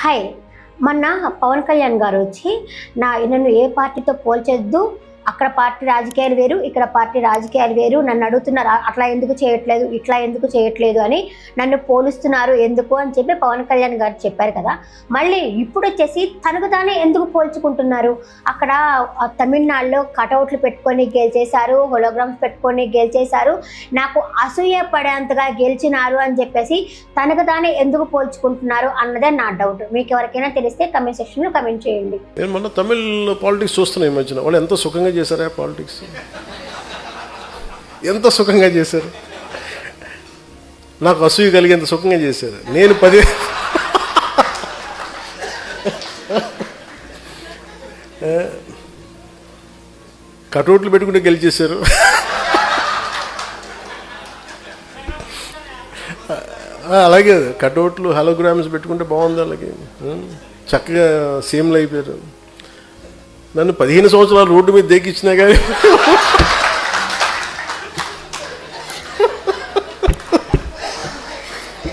Hi, మొన్న పవన్ కళ్యాణ్ గారు వచ్చి నన్ను ఏ పార్టీతో పోల్చొద్దు, అక్కడ పార్టీ రాజకీయాలు వేరు, ఇక్కడ పార్టీ రాజకీయాలు వేరు, నన్ను అడుగుతున్నారు అట్లా ఎందుకు చేయట్లేదు, ఇట్లా ఎందుకు చేయట్లేదు అని నన్ను పోలుస్తున్నారు ఎందుకు అని చెప్పి పవన్ కళ్యాణ్ గారు చెప్పారు కదా. మళ్ళీ ఇప్పుడు వచ్చేసి తనకు తానే ఎందుకు పోల్చుకుంటున్నారు? అక్కడ తమిళనాడులో కటౌట్లు పెట్టుకొని గెలిచేశారు, హోలోగ్రామ్స్ పెట్టుకొని గెలిచేశారు, నాకు అసూయ పడేంతగా గెలిచినారు అని చెప్పేసి తనకు తానే ఎందుకు పోల్చుకుంటున్నారు అన్నదే నా డౌట్. మీకు ఎవరికైనా తెలిస్తే కమెంట్ సెక్షన్లో కమెంట్ చేయండి. నేను మొన్న తమిళ్ పాలిటిక్స్ చూస్తున్నాను ఈ మధ్యన. వాళ్ళు ఎంత సుఖంగా చేశారా పాలిటిక్స్, ఎంత సుఖంగా చేశారు. నాకు అసూయ కలిగేంత సుఖంగా చేశారు. నేను 10 కటౌట్లు పెట్టుకుంటే గెలిచేశారు. అలాగే కటౌట్లు హలోగ్రామ్స్ పెట్టుకుంటే బాగుంది. అలాగే చక్కగా సీఎంలు అయిపోయారు. నన్ను 15 సంవత్సరాలు రోడ్డు మీద దేకిచ్చినా కానీ